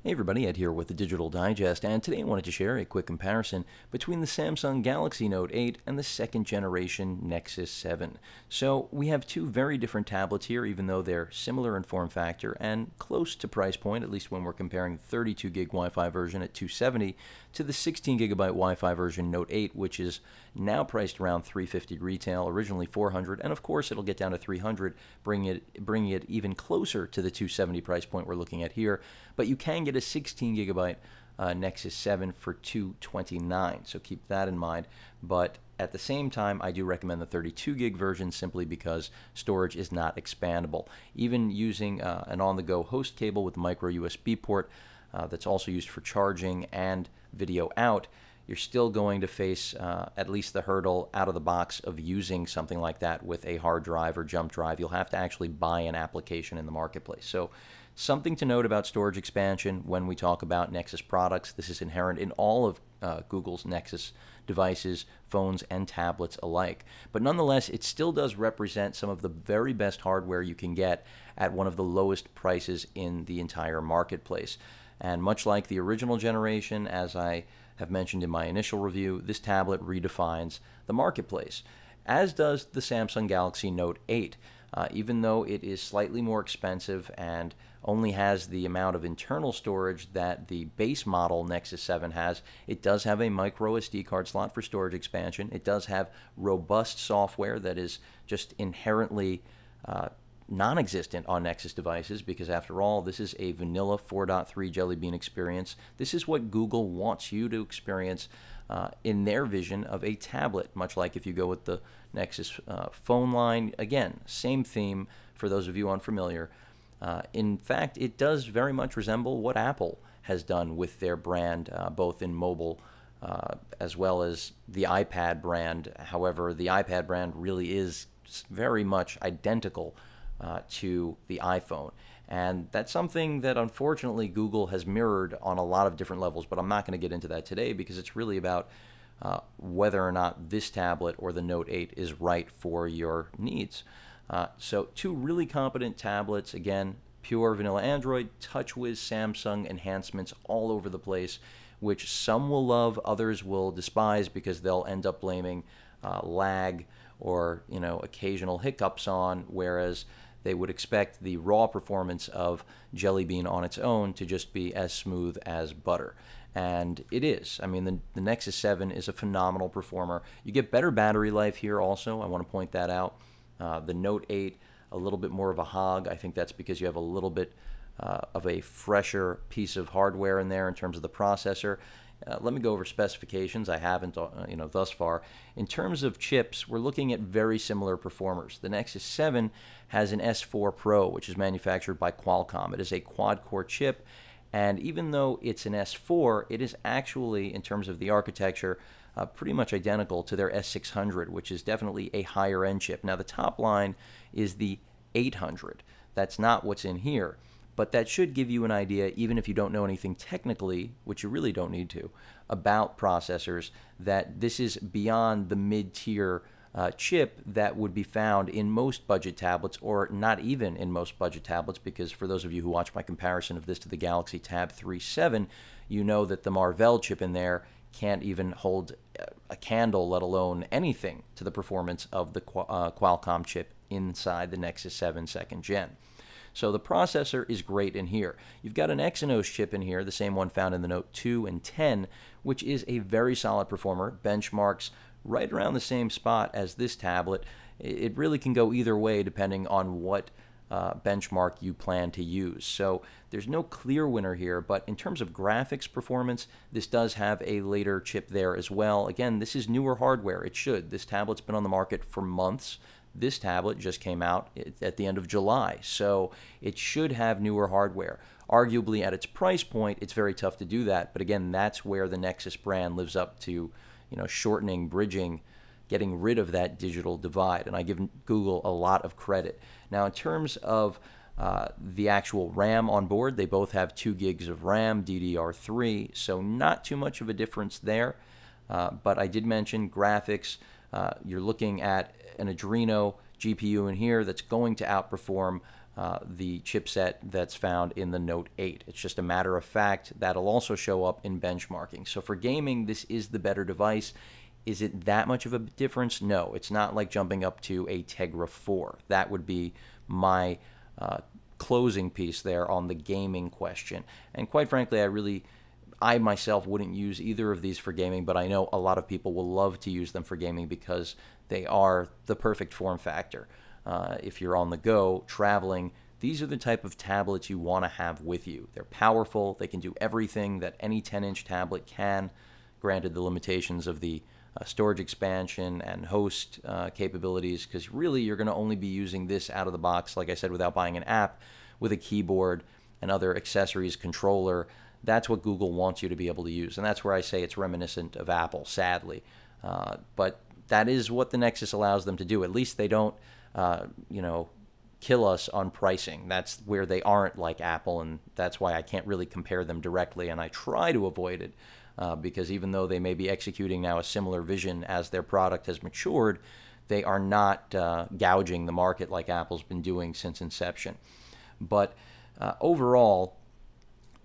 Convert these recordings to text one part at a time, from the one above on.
Hey everybody, Ed here with the Digital Digest, and today I wanted to share a quick comparison between the Samsung Galaxy Note 8 and the second generation Nexus 7. So we have two very different tablets here, even though they're similar in form factor and close to price point, at least when we're comparing the 32 gig Wi-Fi version at $270 to the 16 gigabyte Wi-Fi version Note 8, which is now priced around $350 retail, originally $400, and of course it'll get down to $300, bringing it even closer to the $270 price point we're looking at here. But you can get a 16 gigabyte Nexus 7 for $229, so keep that in mind. But at the same time, I do recommend the 32 gig version simply because storage is not expandable. Even using an on-the-go host cable with micro USB port that's also used for charging and video out, you're still going to face at least the hurdle out of the box of using something like that with a hard drive or jump drive. You'll have to actually buy an application in the marketplace. So something to note about storage expansion when we talk about Nexus products. This is inherent in all of Google's Nexus devices, phones, and tablets alike. But nonetheless, it still does represent some of the very best hardware you can get at one of the lowest prices in the entire marketplace. And much like the original generation, as I have mentioned in my initial review, this tablet redefines the marketplace, as does the Samsung Galaxy Note 8. Even though it is slightly more expensive and only has the amount of internal storage that the base model Nexus 7 has, it does have a micro SD card slot for storage expansion. It does have robust software that is just inherently non-existent on Nexus devices, because after all, this is a vanilla 4.3 Jelly Bean experience. This is what Google wants you to experience in their vision of a tablet, much like if you go with the Nexus phone line. Again, same theme for those of you unfamiliar. In fact, it does very much resemble what Apple has done with their brand, both in mobile as well as the iPad brand. However, the iPad brand really is very much identical to the iPhone. And that's something that unfortunately Google has mirrored on a lot of different levels, but I'm not going to get into that today because it's really about whether or not this tablet or the Note 8 is right for your needs. So two really competent tablets, again, pure vanilla Android, TouchWiz Samsung enhancements all over the place, which some will love, others will despise because they'll end up blaming lag or occasional hiccups on, whereas they would expect the raw performance of Jelly Bean on its own to just be as smooth as butter. And it is. I mean, the Nexus 7 is a phenomenal performer. You get better battery life here also. I want to point that out. The Note 8, a little bit more of a hog. I think that's because you have a little bit of a fresher piece of hardware in there in terms of the processor. Let me go over specifications. I haven't, thus far. In terms of chips, we're looking at very similar performers. The Nexus 7 has an S4 Pro, which is manufactured by Qualcomm. It is a quad-core chip, and even though it's an S4, it is actually, in terms of the architecture, pretty much identical to their S600, which is definitely a higher-end chip. Now, the top line is the 800. That's not what's in here. But that should give you an idea, even if you don't know anything technically, which you really don't need to, about processors, that this is beyond the mid-tier chip that would be found in most budget tablets, or not even in most budget tablets, because for those of you who watch my comparison of this to the Galaxy Tab 3.7, you know that the Marvell chip in there can't even hold a candle, let alone anything, to the performance of the Qualcomm chip inside the Nexus 7 2nd Gen. So the processor is great in here. You've got an Exynos chip in here, the same one found in the Note 2 and 10, which is a very solid performer, benchmarks right around the same spot as this tablet. It really can go either way depending on what benchmark you plan to use. So there's no clear winner here, but in terms of graphics performance, this does have a later chip there as well. Again, this is newer hardware. It should. This tablet's been on the market for months. This tablet just came out at the end of July, so it should have newer hardware. Arguably, at its price point, it's very tough to do that, but again, that's where the Nexus brand lives up to, shortening, bridging, getting rid of that digital divide, and I give Google a lot of credit. Now, in terms of the actual RAM on board, they both have 2 gigs of RAM, DDR3, so not too much of a difference there, but I did mention graphics. You're looking at an Adreno GPU in here that's going to outperform the chipset that's found in the Note 8. It's just a matter of fact that'll also show up in benchmarking. So for gaming, this is the better device. Is it that much of a difference? No, it's not like jumping up to a Tegra 4. That would be my closing piece there on the gaming question. And quite frankly, I myself wouldn't use either of these for gaming, but I know a lot of people will love to use them for gaming because they are the perfect form factor. If you're on the go, traveling, these are the type of tablets you want to have with you. They're powerful. They can do everything that any 10-inch tablet can, granted the limitations of the storage expansion and host capabilities, because really you're going to only be using this out of the box, like I said, without buying an app, with a keyboard and other accessories, controller. That's what Google wants you to be able to use, and that's where I say it's reminiscent of Apple, sadly. But that is what the Nexus allows them to do. At least they don't kill us on pricing. That's where they aren't like Apple, and that's why I can't really compare them directly, and I try to avoid it because even though they may be executing now a similar vision as their product has matured, they are not gouging the market like Apple's been doing since inception. But overall,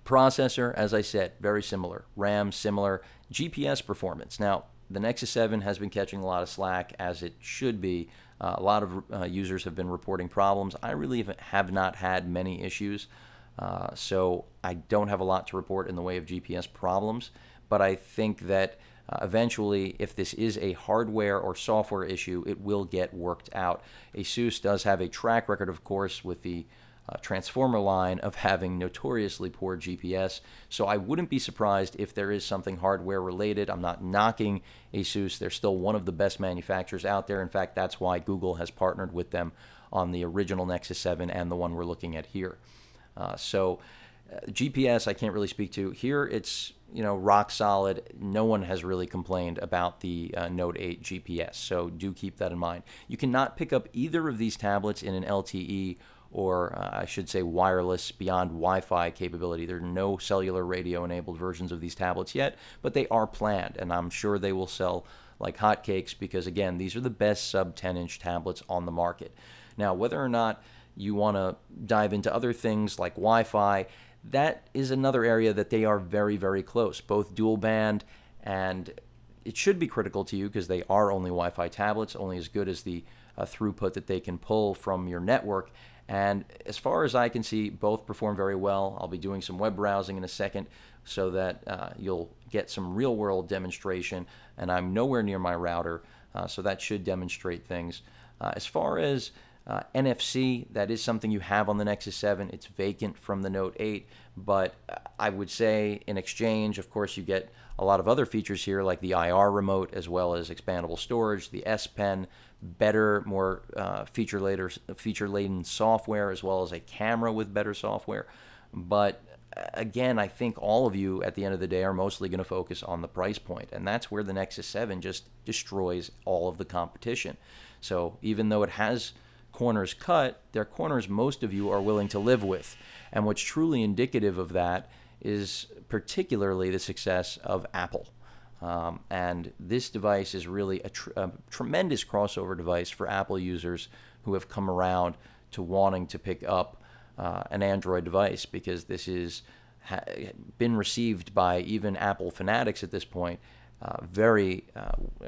processor, as I said, very similar. RAM, similar. GPS performance. Now, the Nexus 7 has been catching a lot of slack, as it should be. A lot of users have been reporting problems. I really have not had many issues, so I don't have a lot to report in the way of GPS problems. But I think that eventually, if this is a hardware or software issue, it will get worked out. ASUS does have a track record, of course, with the Transformer line of having notoriously poor GPS, so I wouldn't be surprised if there is something hardware related. I'm not knocking ASUS. They're still one of the best manufacturers out there. In fact, that's why Google has partnered with them on the original Nexus 7 and the one we're looking at here. GPS I can't really speak to. Here it's rock solid. No one has really complained about the Note 8 GPS, so do keep that in mind. You cannot pick up either of these tablets in an LTE or I should say wireless beyond Wi-Fi capability. There are no cellular radio enabled versions of these tablets yet, but they are planned, and I'm sure they will sell like hotcakes because, again, these are the best sub 10-inch tablets on the market. Now, whether or not you want to dive into other things like Wi-Fi, that is another area that they are very, very close, both dual band, and it should be critical to you because they are only Wi-Fi tablets, only as good as the throughput that they can pull from your network. And as far as I can see, both perform very well. I'll be doing some web browsing in a second so that you'll get some real-world demonstration, and I'm nowhere near my router, so that should demonstrate things. As far as NFC, that is something you have on the Nexus 7. It's vacant from the Note 8, but I would say in exchange, of course, you get a lot of other features here like the IR remote as well as expandable storage, the S Pen, better, more feature-laden software, as well as a camera with better software. But again, I think all of you at the end of the day are mostly going to focus on the price point, and that's where the Nexus 7 just destroys all of the competition. So even though it has corners cut, they're corners most of you are willing to live with. And what's truly indicative of that is particularly the success of Apple. And this device is really a tremendous crossover device for Apple users who have come around to wanting to pick up an Android device, because this has been received by even Apple fanatics at this point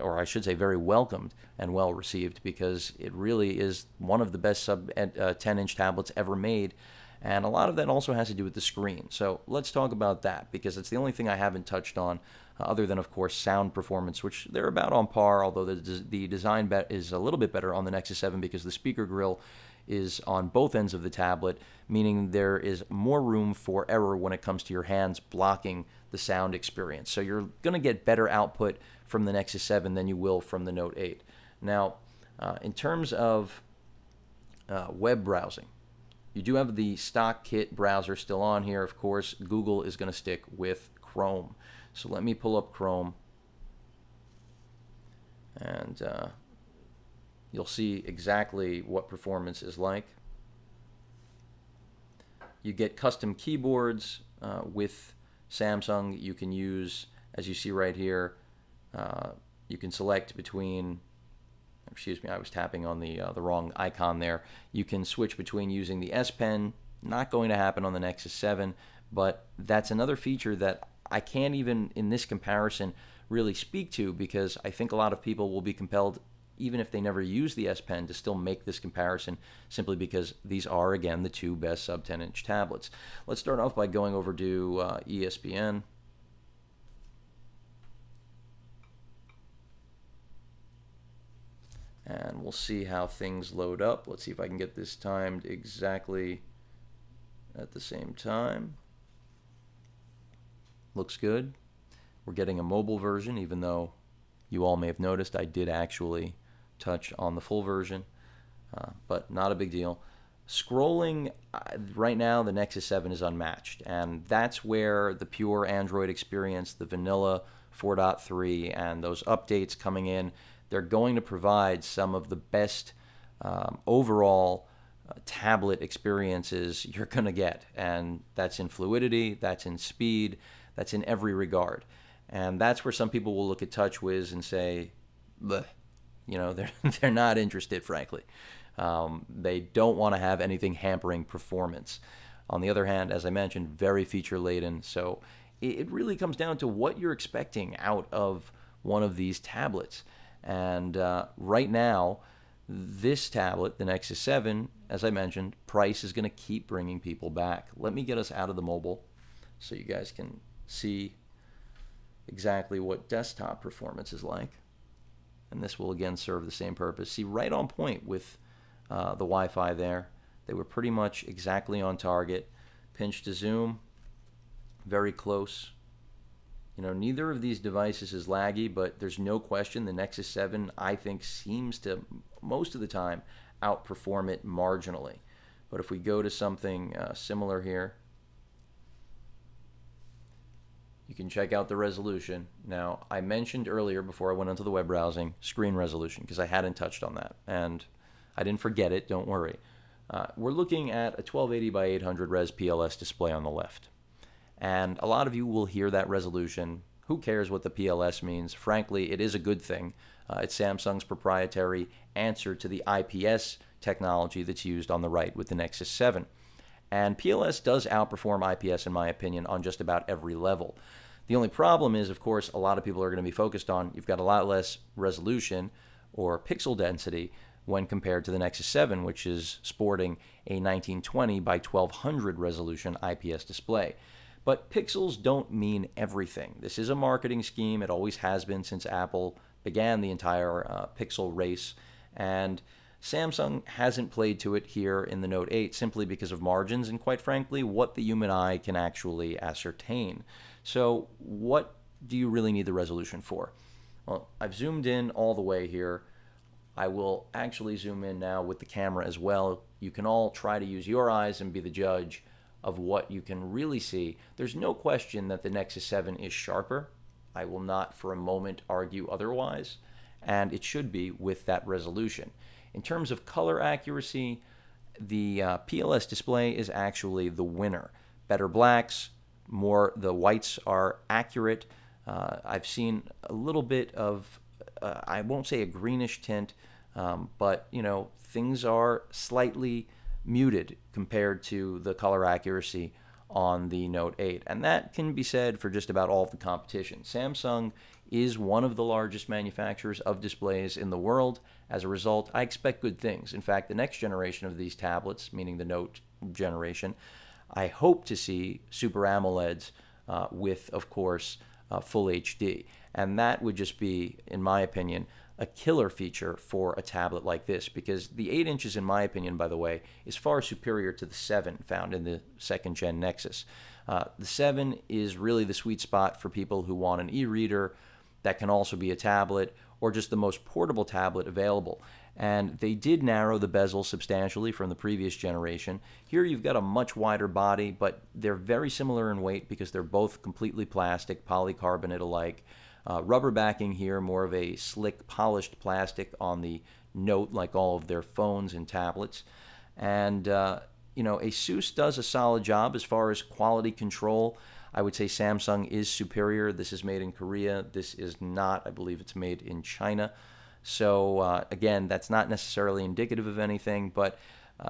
or I should say very welcomed and well received, because it really is one of the best sub 10-inch tablets ever made. And a lot of that also has to do with the screen. So let's talk about that, because it's the only thing I haven't touched on, other than, of course, sound performance, which they're about on par, although the design is a little bit better on the Nexus 7 because the speaker grill is on both ends of the tablet, meaning there is more room for error when it comes to your hands blocking the sound experience. So you're going to get better output from the Nexus 7 than you will from the Note 8. Now, in terms of web browsing, you do have the stock kit browser still on here. Of course, Google is going to stick with Chrome. So let me pull up Chrome, and you'll see exactly what performance is like. You get custom keyboards with Samsung. You can use, as you see right here, you can select between excuse me, I was tapping on the wrong icon there. You can switch between using the S Pen. Not going to happen on the Nexus 7, but that's another feature that I can't even in this comparison really speak to, because I think a lot of people will be compelled, even if they never use the S Pen, to still make this comparison simply because these are, again, the two best sub 10-inch tablets. Let's start off by going over to ESPN. And we'll see how things load up. Let's see if I can get this timed exactly at the same time. Looks good. We're getting a mobile version, even though you all may have noticed I did actually touch on the full version, but not a big deal. Scrolling, right now the Nexus 7 is unmatched, and that's where the pure Android experience, the vanilla 4.3 and those updates coming in, they're going to provide some of the best overall tablet experiences you're going to get. And that's in fluidity, that's in speed, that's in every regard. And that's where some people will look at TouchWiz and say, bleh, you know, they're not interested, frankly. They don't want to have anything hampering performance. On the other hand, as I mentioned, very feature laden. So it really comes down to what you're expecting out of one of these tablets. And right now, this tablet, the Nexus 7, as I mentioned, price is going to keep bringing people back. Let me get us out of the mobile so you guys can see exactly what desktop performance is like. And this will again serve the same purpose. See, right on point with the Wi-Fi there. They were pretty much exactly on target. Pinch to zoom, very close. You know, neither of these devices is laggy, but there's no question the Nexus 7, I think, seems to, most of the time, outperform it marginally. But if we go to something similar here, you can check out the resolution. Now, I mentioned earlier, before I went onto the web browsing, screen resolution, because I hadn't touched on that. And I didn't forget it, don't worry. We're looking at a 1280 by 800 res PLS display on the left. And a lot of you will hear that resolution. Who cares what the PLS means? Frankly, it is a good thing. It's Samsung's proprietary answer to the IPS technology that's used on the right with the Nexus 7. And PLS does outperform IPS, in my opinion, on just about every level. The only problem is, of course, a lot of people are going to be focused on, you've got a lot less resolution or pixel density when compared to the Nexus 7, which is sporting a 1920 by 1200 resolution IPS display. But pixels don't mean everything. This is a marketing scheme. It always has been since Apple began the entire pixel race. And Samsung hasn't played to it here in the Note 8 simply because of margins and, quite frankly, what the human eye can actually ascertain. So what do you really need the resolution for? Well, I've zoomed in all the way here. I will actually zoom in now with the camera as well. You can all try to use your eyes and be the judge of what you can really see. There's no question that the Nexus 7 is sharper. I will not for a moment argue otherwise, and it should be with that resolution. In terms of color accuracy, the PLS display is actually the winner. Better blacks, the whites are accurate. I've seen a little bit of, I won't say a greenish tint, but you know, things are slightly muted compared to the color accuracy on the Note 8. And that can be said for just about all of the competition. Samsung is one of the largest manufacturers of displays in the world. As a result, I expect good things. In fact, the next generation of these tablets, meaning the Note generation, I hope to see Super AMOLEDs with, of course, Full HD. And that would just be, in my opinion, a killer feature for a tablet like this, because the 8 inches, in my opinion, by the way, is far superior to the 7 found in the second-gen Nexus. The 7 is really the sweet spot for people who want an e-reader that can also be a tablet, or just the most portable tablet available. And they did narrow the bezel substantially from the previous generation. Here you've got a much wider body, but they're very similar in weight because they're both completely plastic, polycarbonate alike. Rubber backing here, more of a slick, polished plastic on the Note, like all of their phones and tablets. And, you know, Asus does a solid job as far as quality control. I would say Samsung is superior. This is made in Korea. This is not. I believe it's made in China. So again, that's not necessarily indicative of anything, but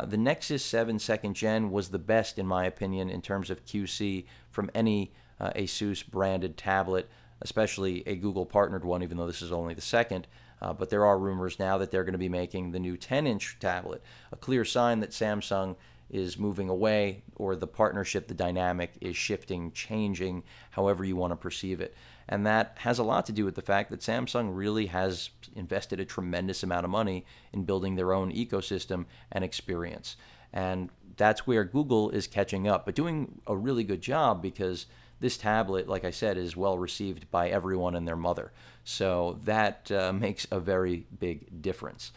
the Nexus 7 second gen was the best, in my opinion, in terms of QC from any Asus branded tablet, especially a Google partnered one, even though this is only the second. But there are rumors now that they're going to be making the new 10-inch tablet, a clear sign that Samsung is moving away, or the partnership, the dynamic is shifting, changing, however you want to perceive it. And that has a lot to do with the fact that Samsung really has invested a tremendous amount of money in building their own ecosystem and experience. And that's where Google is catching up, but doing a really good job, because this tablet, like I said, is well received by everyone and their mother. So that makes a very big difference.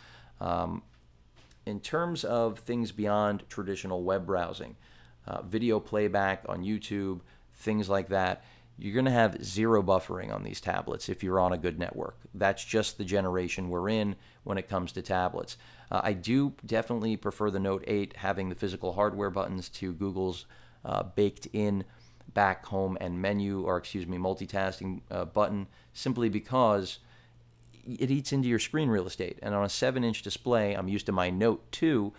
In terms of things beyond traditional web browsing, video playback on YouTube, things like that, you're going to have zero buffering on these tablets if you're on a good network. That's just the generation we're in when it comes to tablets. I do definitely prefer the Note 8 having the physical hardware buttons to Google's baked-in back, home, and menu, or excuse me, multitasking button, simply because it eats into your screen real estate. And on a 7-inch display, I'm used to my Note 2,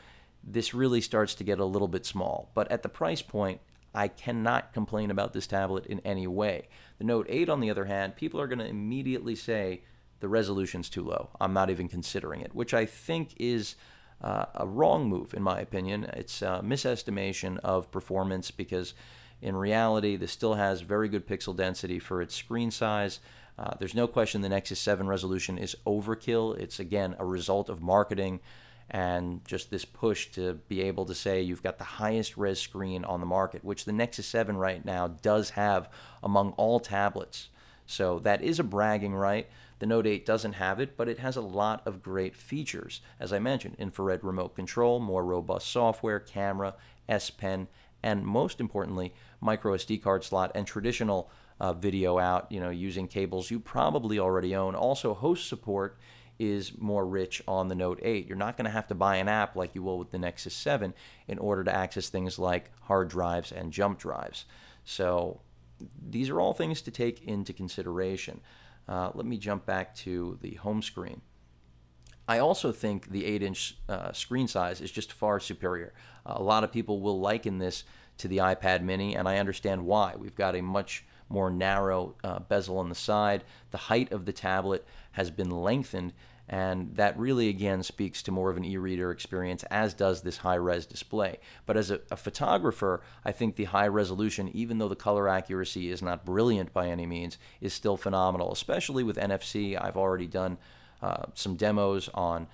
this really starts to get a little bit small. But at the price point, I cannot complain about this tablet in any way. The Note 8, on the other hand, people are going to immediately say the resolution's too low. I'm not even considering it, which I think is a wrong move, in my opinion. It's a misestimation of performance, because in reality, this still has very good pixel density for its screen size. There's no question the Nexus 7 resolution is overkill. It's, again, a result of marketing and just this push to be able to say you've got the highest res screen on the market, which the Nexus 7 right now does have among all tablets. So that is a bragging right. The Note 8 doesn't have it, but it has a lot of great features. As I mentioned, infrared remote control, more robust software, camera, S Pen, and most importantly, micro SD card slot and traditional video out, using cables you probably already own. Also, host support is more rich on the Note 8. You're not going to have to buy an app like you will with the Nexus 7 in order to access things like hard drives and jump drives. So these are all things to take into consideration. Let me jump back to the home screen. I also think the 8-inch screen size is just far superior. A lot of people will liken this to the iPad mini, and I understand why. We've got a much more narrow bezel on the side. The height of the tablet has been lengthened, and that really, again, speaks to more of an e-reader experience, as does this high-res display. But as a photographer, I think the high resolution, even though the color accuracy is not brilliant by any means, is still phenomenal, especially with NFC. I've already done some demos on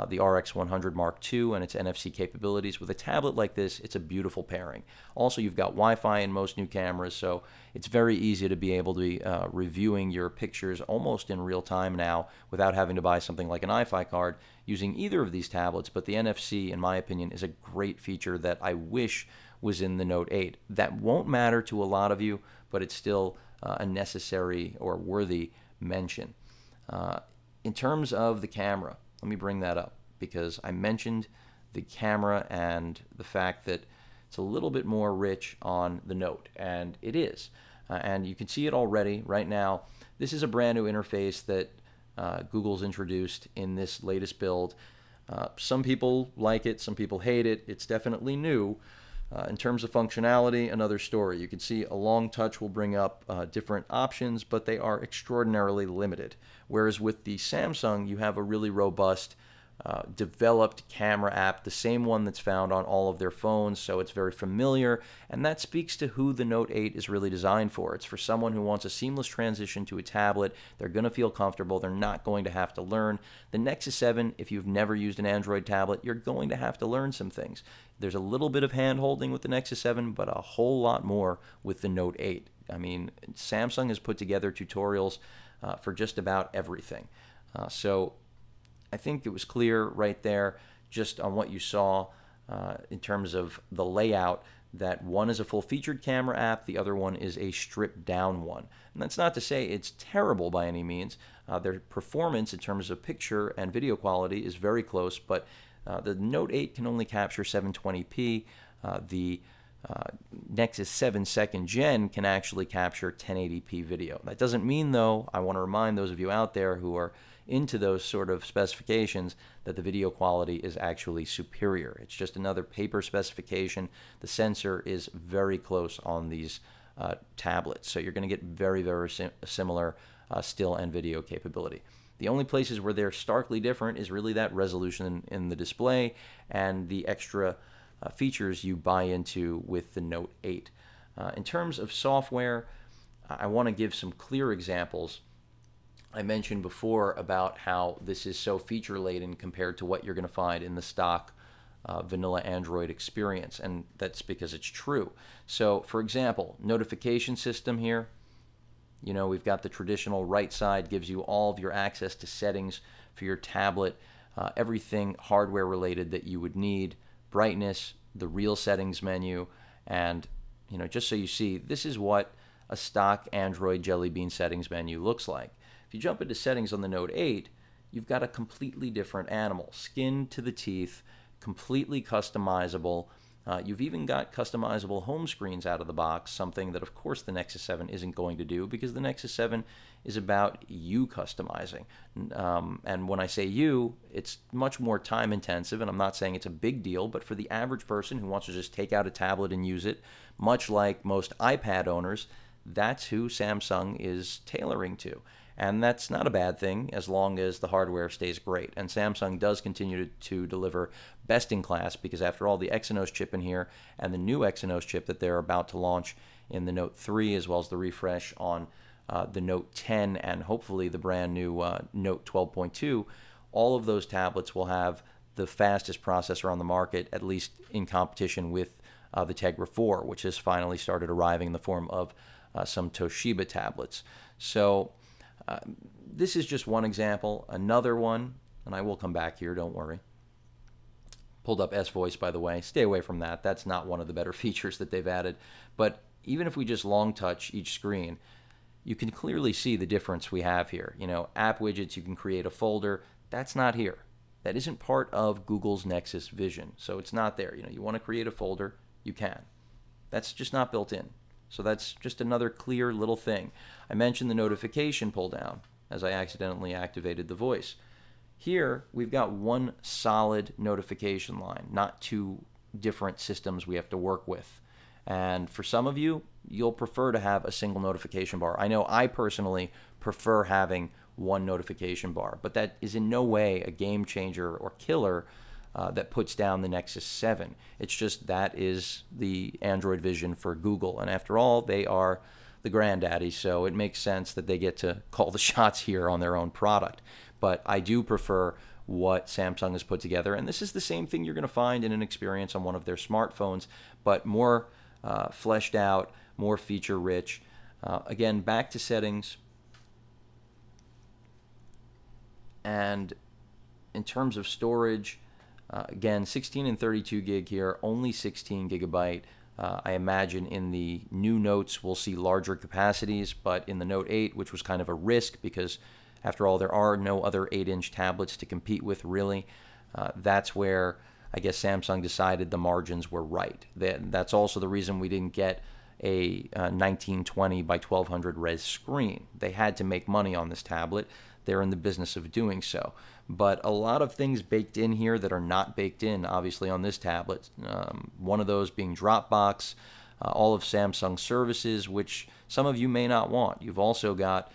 the RX100 Mark II and its NFC capabilities. With a tablet like this, it's a beautiful pairing. Also, you've got Wi-Fi in most new cameras, so it's very easy to be able to be reviewing your pictures almost in real time now without having to buy something like an iFi card using either of these tablets. But the NFC, in my opinion, is a great feature that I wish was in the Note 8. That won't matter to a lot of you, but it's still a necessary or worthy mention. In terms of the camera, let me bring that up, because I mentioned the camera and the fact that it's a little bit more rich on the Note, and it is. And you can see it already right now. This is a brand new interface that Google's introduced in this latest build. Some people like it, some people hate it. It's definitely new. In terms of functionality, another story. You can see a long touch will bring up different options, but they are extraordinarily limited. Whereas with the Samsung, you have a really robust, developed camera app, the same one that's found on all of their phones, so it's very familiar, and that speaks to who the Note 8 is really designed for. It's for someone who wants a seamless transition to a tablet. They're going to feel comfortable. They're not going to have to learn. The Nexus 7, if you've never used an Android tablet, you're going to have to learn some things. There's a little bit of hand-holding with the Nexus 7, but a whole lot more with the Note 8. I mean, Samsung has put together tutorials for just about everything. So I think it was clear right there, just on what you saw in terms of the layout, that one is a full-featured camera app, the other one is a stripped-down one. And that's not to say it's terrible by any means. Their performance in terms of picture and video quality is very close, but the Note 8 can only capture 720p. The Nexus 7 second gen can actually capture 1080p video. That doesn't mean, though, I want to remind those of you out there who are into those sort of specifications, that the video quality is actually superior. It's just another paper specification. The sensor is very close on these tablets, so you're going to get very, very similar still and video capability. The only places where they're starkly different is really that resolution in the display and the extra features you buy into with the Note 8. In terms of software, I want to give some clear examples. I mentioned before about how this is so feature-laden compared to what you're going to find in the stock vanilla Android experience, and that's because it's true. So, for example, notification system here. You know, we've got the traditional right side, gives you all of your access to settings for your tablet, everything hardware related that you would need, brightness, the real settings menu, and, you know, just so you see, this is what a stock Android Jelly Bean settings menu looks like. If you jump into settings on the Note 8, you've got a completely different animal, skin to the teeth, completely customizable. You've even got customizable home screens out of the box, something that, of course, the Nexus 7 isn't going to do, because the Nexus 7 is about you customizing. And when I say you, it's much more time intensive, and I'm not saying it's a big deal, but for the average person who wants to just take out a tablet and use it, much like most iPad owners, that's who Samsung is tailoring to. And that's not a bad thing as long as the hardware stays great. And Samsung does continue to deliver best in class, because after all, the Exynos chip in here and the new Exynos chip that they're about to launch in the Note 3, as well as the refresh on the Note 10 and hopefully the brand new Note 12.2, all of those tablets will have the fastest processor on the market, at least in competition with the Tegra 4, which has finally started arriving in the form of some Toshiba tablets. So this is just one example. Another one, and I will come back here, don't worry. Pulled up S-Voice, by the way. Stay away from that. That's not one of the better features that they've added. But even if we just long touch each screen, you can clearly see the difference we have here. You know, app widgets, you can create a folder. That's not here. That isn't part of Google's Nexus vision. So it's not there. You know, you want to create a folder, you can. That's just not built in. So that's just another clear little thing. I mentioned the notification pull down as I accidentally activated the voice. Here, we've got one solid notification line, not two different systems we have to work with. And for some of you, you'll prefer to have a single notification bar. I know I personally prefer having one notification bar, but that is in no way a game changer or killer that puts down the Nexus 7. It's just that is the Android vision for Google. And after all, they are the granddaddy, so it makes sense that they get to call the shots here on their own product. But I do prefer what Samsung has put together. And this is the same thing you're going to find in an experience on one of their smartphones, but more fleshed out, more feature rich. Again, back to settings. And in terms of storage, again, 16 and 32 gig here, only 16 gigabyte. I imagine in the new Notes we'll see larger capacities, but in the Note 8, which was kind of a risk because, after all, there are no other 8-inch tablets to compete with, really, that's where I guess Samsung decided the margins were right. That's also the reason we didn't get a 1920 by 1200 res screen. They had to make money on this tablet. They're in the business of doing so. But a lot of things baked in here that are not baked in, obviously, on this tablet. One of those being Dropbox, all of Samsung's services, which some of you may not want. You've also got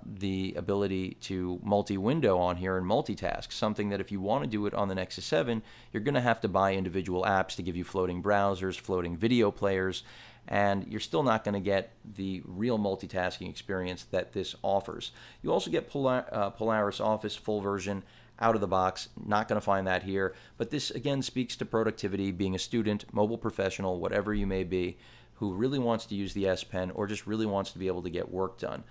the ability to multi-window on here and multitask, something that if you want to do it on the Nexus 7, you're going to have to buy individual apps to give you floating browsers, floating video players, and you're still not going to get the real multitasking experience that this offers. You also get Polaris Office full version out of the box. Not going to find that here, but this again speaks to productivity, being a student, mobile professional, whatever you may be, who really wants to use the S Pen or just really wants to be able to get work done.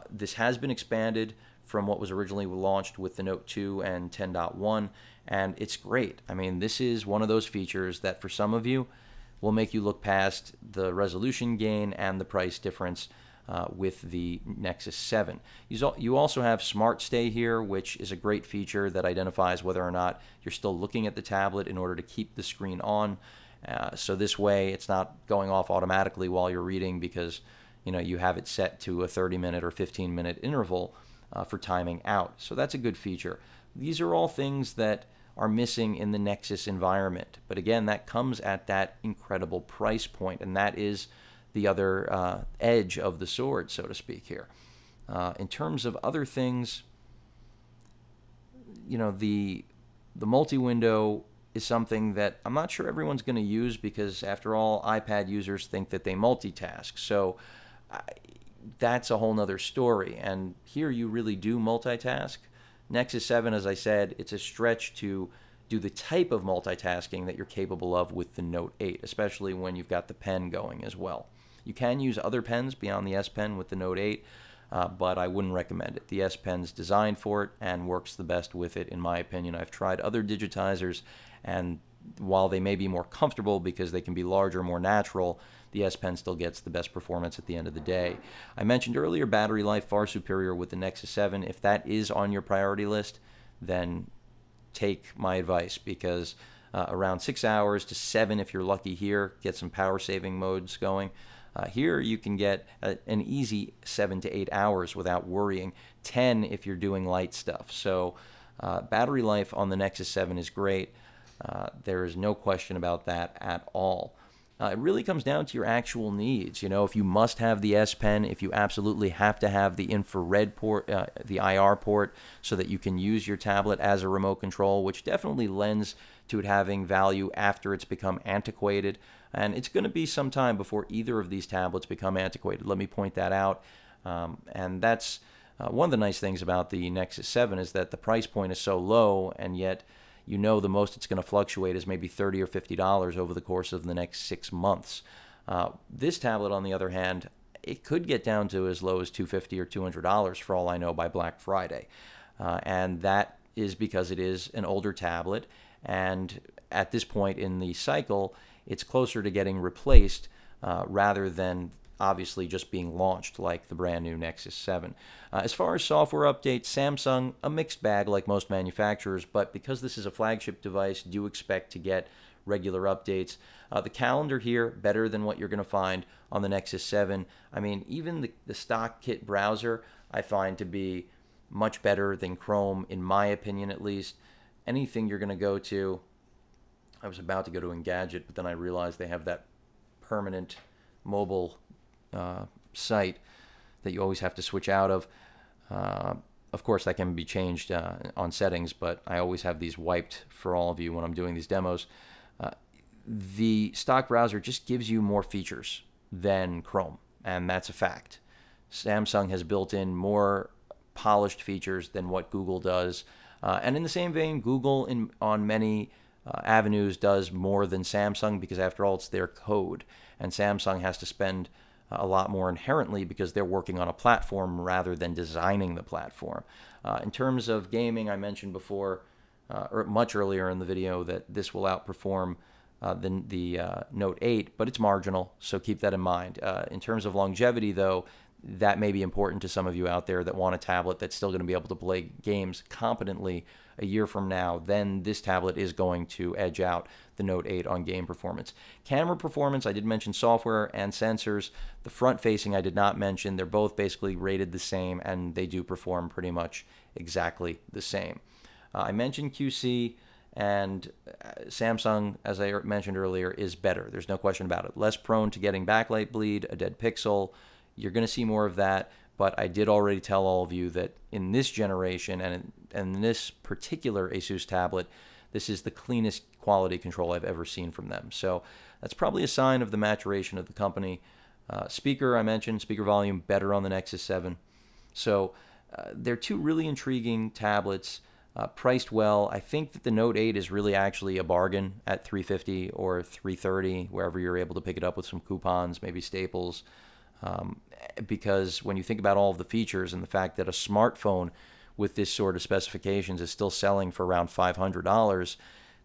This has been expanded from what was originally launched with the Note 2 and 10.1, and it's great. I mean, this is one of those features that for some of you will make you look past the resolution gain and the price difference with the Nexus 7. You also have Smart Stay here, which is a great feature that identifies whether or not you're still looking at the tablet in order to keep the screen on. So this way it's not going off automatically while you're reading because you have it set to a 30-minute or 15-minute interval for timing out. So that's a good feature. These are all things that are missing in the Nexus environment. But again, that comes at that incredible price point, and that is the other edge of the sword, so to speak here. In terms of other things, the multi-window is something that I'm not sure everyone's going to use because, after all, iPad users think that they multitask. So that's a whole nother story. And here you really do multitask. Nexus 7, as I said, it's a stretch to do the type of multitasking that you're capable of with the Note 8, especially when you've got the pen going as well. You can use other pens beyond the S Pen with the Note 8, but I wouldn't recommend it. The S Pen's designed for it and works the best with it, in my opinion. I've tried other digitizers, and while they may be more comfortable because they can be larger, more natural, the S Pen still gets the best performance at the end of the day. I mentioned earlier battery life far superior with the Nexus 7. If that is on your priority list, then take my advice, because around 6 hours to 7 if you're lucky here, get some power saving modes going. Here you can get an easy 7 to 8 hours without worrying. 10 if you're doing light stuff. So battery life on the Nexus 7 is great. There is no question about that at all. It really comes down to your actual needs. If you must have the S Pen, if you absolutely have to have the infrared port, the IR port, so that you can use your tablet as a remote control, which definitely lends to it having value after it's become antiquated. And it's going to be some time before either of these tablets become antiquated. Let me point that out. And that's one of the nice things about the Nexus 7 is that the price point is so low, and yet the most it's going to fluctuate is maybe $30 or $50 over the course of the next 6 months. This tablet, on the other hand, it could get down to as low as $250 or $200 for all I know by Black Friday. And that is because it is an older tablet, and at this point in the cycle, it's closer to getting replaced rather than obviously just being launched like the brand new Nexus 7. As far as software updates, Samsung, a mixed bag like most manufacturers, but because this is a flagship device, do expect to get regular updates. The calendar here, better than what you're going to find on the Nexus 7. I mean, even the stock kit browser I find to be much better than Chrome, in my opinion at least. Anything you're going to go to, I was about to go to Engadget, but then I realized they have that permanent mobile site that you always have to switch out of. Of course, that can be changed on settings, but I always have these wiped for all of you when I'm doing these demos. The stock browser just gives you more features than Chrome, and that's a fact. Samsung has built in more polished features than what Google does. And in the same vein, Google on many avenues does more than Samsung, because after all, it's their code. And Samsung has to spend a lot more inherently because they're working on a platform rather than designing the platform. In terms of gaming, I mentioned before, or much earlier in the video, that this will outperform the Note 8, but it's marginal, so keep that in mind. In terms of longevity, though, that may be important to some of you out there that want a tablet that's still going to be able to play games competently a year from now. Then this tablet is going to edge out the Note 8 on game performance. Camera performance, I did mention software and sensors. The front-facing I did not mention. They're both basically rated the same, and they do perform pretty much exactly the same. I mentioned QC, and Samsung, as I mentioned earlier, is better. There's no question about it. Less prone to getting backlight bleed, a dead pixel. You're going to see more of that, but I did already tell all of you that in this generation and in this particular Asus tablet, this is the cleanest quality control I've ever seen from them. So that's probably a sign of the maturation of the company. Speaker, I mentioned, speaker volume, better on the Nexus 7. So they're two really intriguing tablets, priced well. I think that the Note 8 is really actually a bargain at $350 or $330, wherever you're able to pick it up with some coupons, maybe Staples. Because when you think about all of the features and the fact that a smartphone with this sort of specifications is still selling for around $500,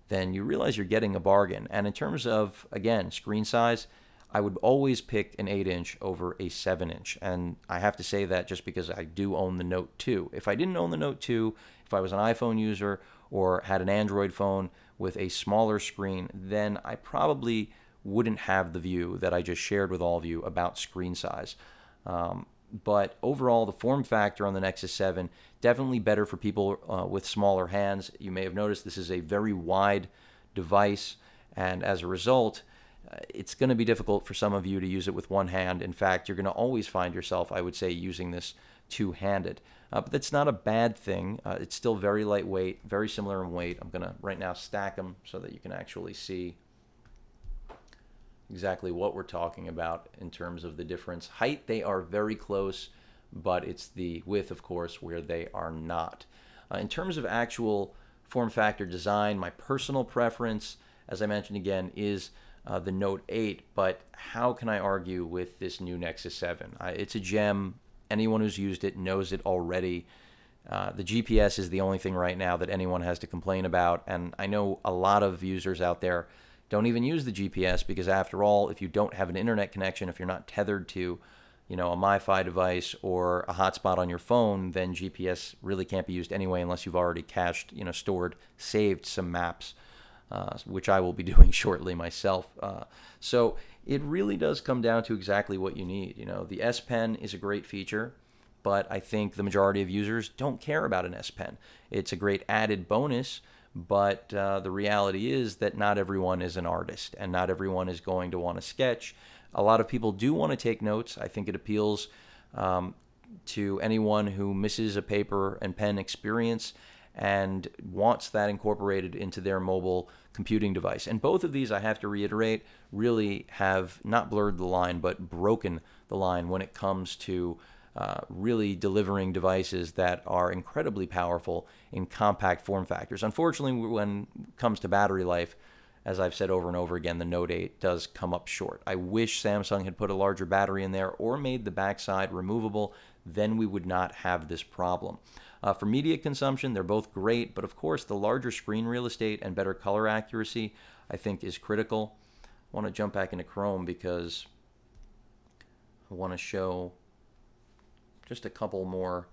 then you realize you're getting a bargain. And in terms of, again, screen size, I would always pick an 8-inch over a 7-inch. And I have to say that just because I do own the Note 2. If I didn't own the Note 2, if I was an iPhone user or had an Android phone with a smaller screen, then I probably wouldn't have the view that I just shared with all of you about screen size. But overall, the form factor on the Nexus 7, definitely better for people with smaller hands. You may have noticed this is a very wide device, and as a result, it's going to be difficult for some of you to use it with one hand. In fact, you're going to always find yourself, I would say, using this two-handed. But that's not a bad thing. It's still very lightweight, very similar in weight. I'm going to right now stack them so that you can actually see exactly what we're talking about in terms of the difference. Height, they are very close, but it's the width, of course, where they are not. In terms of actual form factor design, my personal preference, as I mentioned again, is the Note 8, but how can I argue with this new Nexus 7? It's a gem. Anyone who's used it knows it already. The GPS is the only thing right now that anyone has to complain about, and I know a lot of users out there don't even use the GPS because, after all, if you don't have an internet connection, if you're not tethered to, a MiFi device or a hotspot on your phone, then GPS really can't be used anyway unless you've already cached, stored, saved some maps, which I will be doing shortly myself. So it really does come down to exactly what you need. The S Pen is a great feature, but I think the majority of users don't care about an S Pen. It's a great added bonus, but the reality is that not everyone is an artist, and not everyone is going to want to sketch. A lot of people do want to take notes. I think it appeals to anyone who misses a paper and pen experience and wants that incorporated into their mobile computing device. And both of these, I have to reiterate, really have not blurred the line, but broken the line when it comes to really delivering devices that are incredibly powerful in compact form factors. Unfortunately, when it comes to battery life, as I've said over and over again, the Note 8 does come up short. I wish Samsung had put a larger battery in there or made the backside removable. Then we would not have this problem. For media consumption, they're both great, but of course the larger screen real estate and better color accuracy, I think, is critical. I want to jump back into Chrome because I want to show just a couple more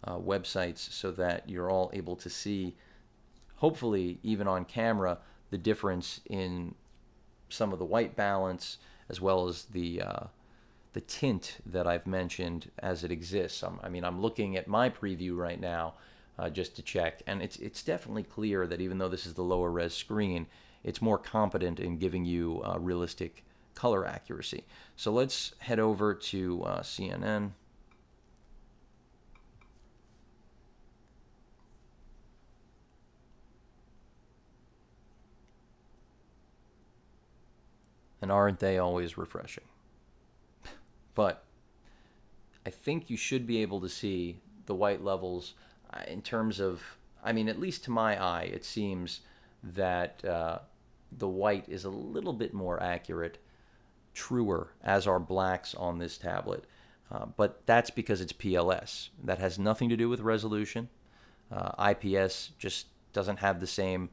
websites so that you're all able to see, hopefully even on camera, the difference in some of the white balance as well as the tint that I've mentioned as it exists. I'm looking at my preview right now just to check, and it's definitely clear that even though this is the lower res screen, it's more competent in giving you realistic color accuracy. So let's head over to CNN. And aren't they always refreshing? But I think you should be able to see the white levels in terms of, at least to my eye, it seems that the white is a little bit more accurate, truer, as are blacks on this tablet. But that's because it's PLS. That has nothing to do with resolution. IPS just doesn't have the same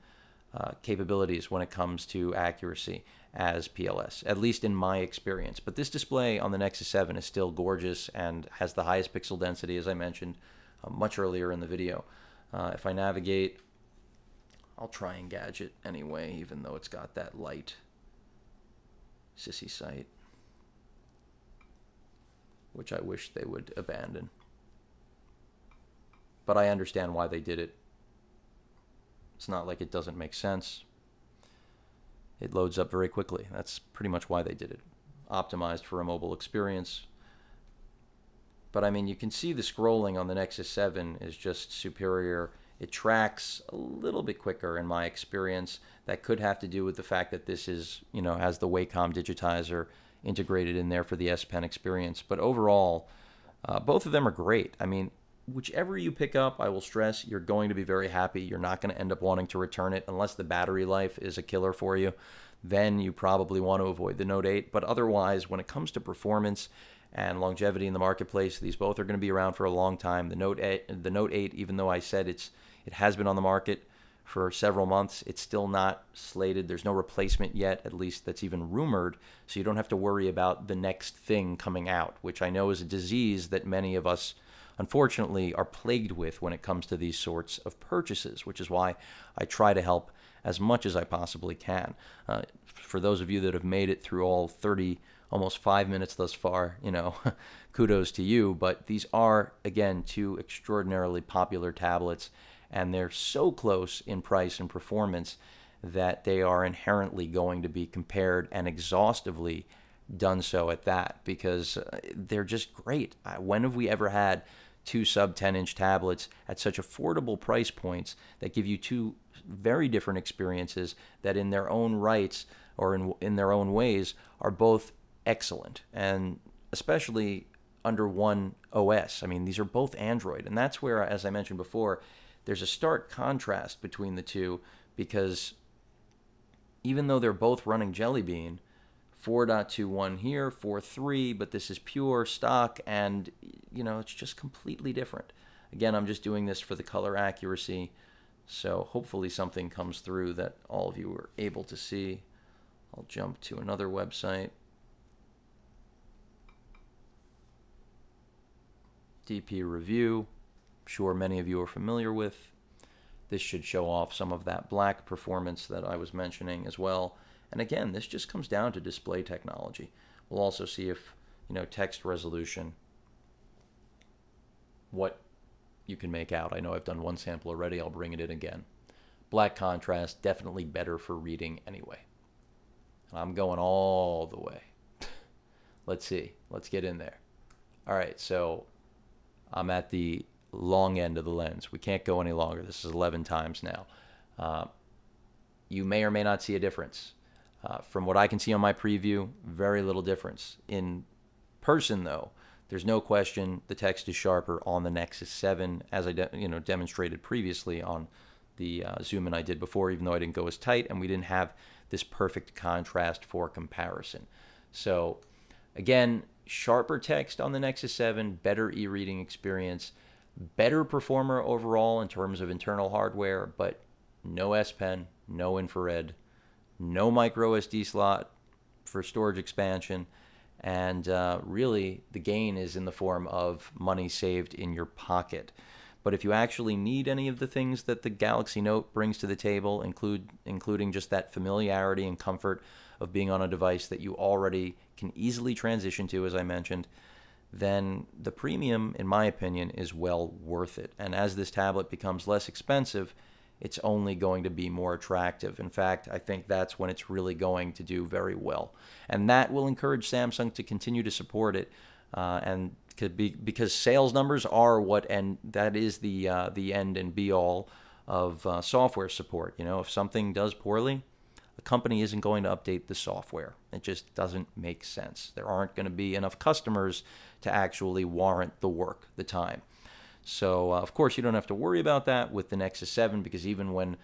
capabilities when it comes to accuracy as PLS, at least in my experience. But this display on the Nexus 7 is still gorgeous and has the highest pixel density, as I mentioned much earlier in the video. If I navigate, I'll try Engadget anyway, even though it's got that light sissy site, which I wish they would abandon. But I understand why they did it. It's not like it doesn't make sense. It loads up very quickly. That's pretty much why they did it. Optimized for a mobile experience. But you can see the scrolling on the Nexus 7 is just superior. It tracks a little bit quicker in my experience. That could have to do with the fact that this is, has the Wacom digitizer integrated in there for the S Pen experience. But overall, both of them are great. Whichever you pick up, I will stress, you're going to be very happy. You're not going to end up wanting to return it unless the battery life is a killer for you. Then you probably want to avoid the Note 8. But otherwise, when it comes to performance and longevity in the marketplace, these both are going to be around for a long time. The Note 8, even though I said it has been on the market for several months, it's still not slated. There's no replacement yet, at least that's even rumored. So you don't have to worry about the next thing coming out, which I know is a disease that many of us unfortunately are plagued with when it comes to these sorts of purchases, which is why I try to help as much as I possibly can. For those of you that have made it through all 30, almost 5 minutes thus far, kudos to you. But these are, again, two extraordinarily popular tablets, and they're so close in price and performance that they are inherently going to be compared, and exhaustively done so at that, because they're just great. When have we ever had two sub 10-inch tablets at such affordable price points that give you two very different experiences that in their own rights, or in their own ways, are both excellent, and especially under one OS? I mean, these are both Android, and that's where, as I mentioned before, there's a stark contrast between the two, because even though they're both running Jelly Bean, 4.21 here, 4.3, but this is pure stock, and it's just completely different. Again, I'm just doing this for the color accuracy, so hopefully something comes through that all of you are able to see. I'll jump to another website. DP Review, I'm sure many of you are familiar with. This should show off some of that black performance that I was mentioning as well. And again, this just comes down to display technology. We'll also see if, text resolution, what you can make out. I know I've done one sample already. I'll bring it in again. Black contrast, definitely better for reading anyway. I'm going all the way. Let's see. Let's get in there. All right, so I'm at the long end of the lens. We can't go any longer. This is 11 times now. You may or may not see a difference. From what I can see on my preview, very little difference. In person, though, there's no question the text is sharper on the Nexus 7, as I demonstrated previously on the zoom in I did before, even though I didn't go as tight and we didn't have this perfect contrast for comparison. So again, sharper text on the Nexus 7, better e-reading experience, better performer overall in terms of internal hardware, but no S Pen, no infrared, no micro SD slot for storage expansion, and really the gain is in the form of money saved in your pocket. But if you actually need any of the things that the Galaxy Note brings to the table, including just that familiarity and comfort of being on a device that you already can easily transition to, as I mentioned, then the premium, in my opinion, is well worth it. And as this tablet becomes less expensive, it's only going to be more attractive. In fact, I think that's when it's really going to do very well. And that will encourage Samsung to continue to support it, and could be, because sales numbers are what, and that is the end and be all of software support. If something does poorly, the company isn't going to update the software. It just doesn't make sense. There aren't going to be enough customers to actually warrant the work, the time. So, of course, you don't have to worry about that with the Nexus 7, because even when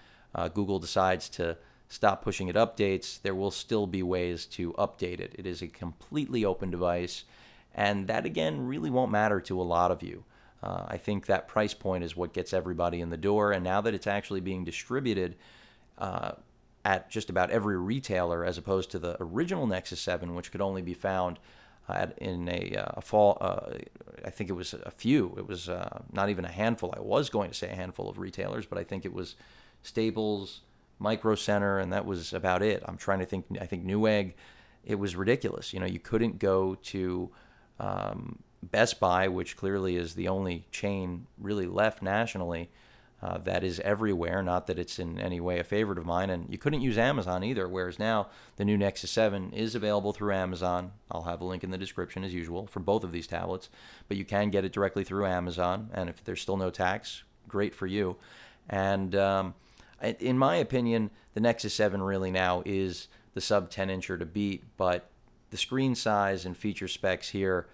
Google decides to stop pushing it updates, there will still be ways to update it. It is a completely open device, and that, again, really won't matter to a lot of you. I think that price point is what gets everybody in the door, and now that it's actually being distributed at just about every retailer, as opposed to the original Nexus 7, which could only be found in a fall, I think it was a few. It was not even a handful. I was going to say a handful of retailers, but I think it was Staples, Micro Center, and that was about it. I'm trying to think. I think Newegg. It was ridiculous. You couldn't go to Best Buy, which clearly is the only chain really left nationally that is everywhere. Not that it's in any way a favorite of mine. And you couldn't use Amazon either, whereas now the new Nexus 7 is available through Amazon. I'll have a link in the description as usual for both of these tablets, but you can get it directly through Amazon, and if there's still no tax, great for you. And in my opinion, the Nexus 7 really now is the sub 10-incher to beat, but the screen size and feature specs here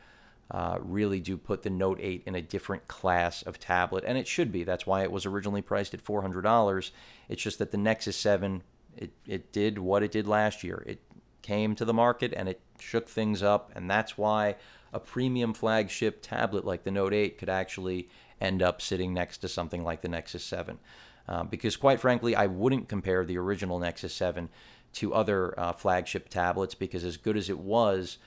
really do put the Note 8 in a different class of tablet, and it should be. That's why it was originally priced at $400. It's just that the Nexus 7, it did what it did last year. It came to the market and it shook things up, and that's why a premium flagship tablet like the Note 8 could actually end up sitting next to something like the Nexus 7. Because quite frankly, I wouldn't compare the original Nexus 7 to other flagship tablets, because as good as it was,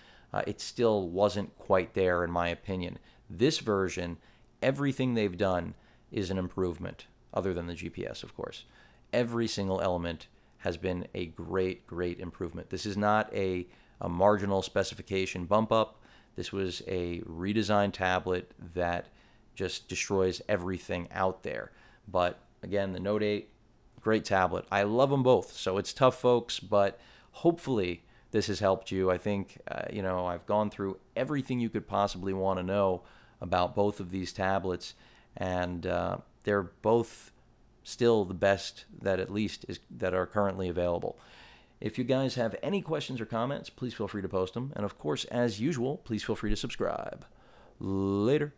it still wasn't quite there in my opinion. This version, everything they've done is an improvement, other than the GPS, of course. every single element has been a great, great improvement. This is not a marginal specification bump up. This was a redesigned tablet that just destroys everything out there. But again, the Note 8, great tablet. I love them both. So it's tough, folks, but hopefully this has helped you. I think, I've gone through everything you could possibly want to know about both of these tablets, and they're both still the best that are currently available. If you guys have any questions or comments, please feel free to post them. And of course, as usual, please feel free to subscribe. Later.